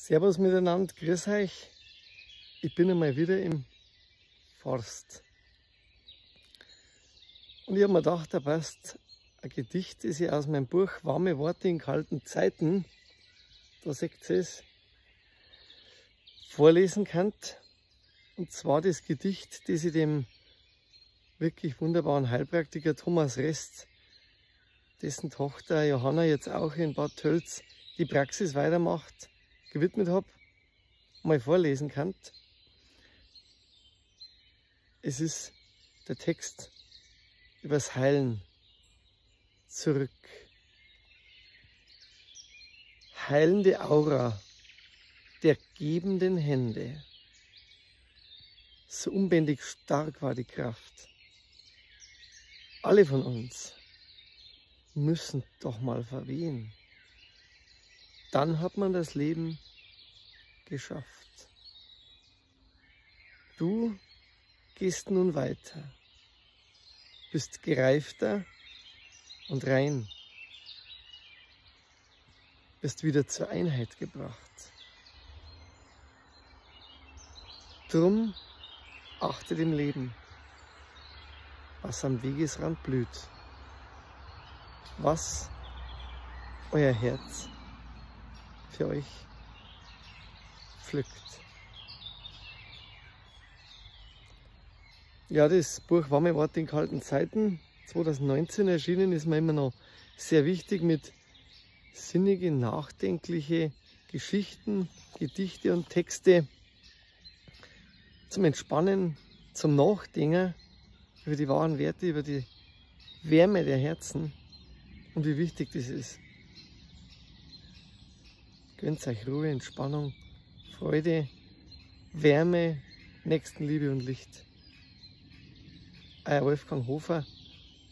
Servus miteinander, grüß euch. Ich bin einmal wieder im Forst. Und ich habe mir gedacht, da passt ein Gedicht, das ich aus meinem Buch Warme Worte in kalten Zeiten, da seht ihr es, vorlesen könnt. Und zwar das Gedicht, das ich dem wirklich wunderbaren Heilpraktiker Thomas Rest, dessen Tochter Johanna jetzt auch in Bad Tölz die Praxis weitermacht, gewidmet habe, mal vorlesen könnt. Es ist der Text übers Heilen zurück. Heilende Aura der gebenden Hände. So unbändig stark war die Kraft. Alle von uns müssen doch mal verwehen. Dann hat man das Leben geschafft. Du gehst nun weiter, bist gereifter und rein, bist wieder zur Einheit gebracht. Drum achtet im Leben, was am Wegesrand blüht, was euer Herz für euch pflückt. Ja, das Buch Warme Worte in kalten Zeiten, 2019 erschienen, ist mir immer noch sehr wichtig, mit sinnige, nachdenkliche Geschichten, Gedichte und Texte zum Entspannen, zum Nachdenken über die wahren Werte, über die Wärme der Herzen und wie wichtig das ist. Gönnt euch Ruhe, Entspannung, Freude, Wärme, Nächstenliebe und Licht. Euer Wolfgang Hofer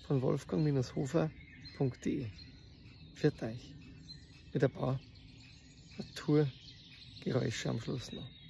von wolfgang-hofer.de. Für euch mit ein paar Naturgeräusche am Schluss noch.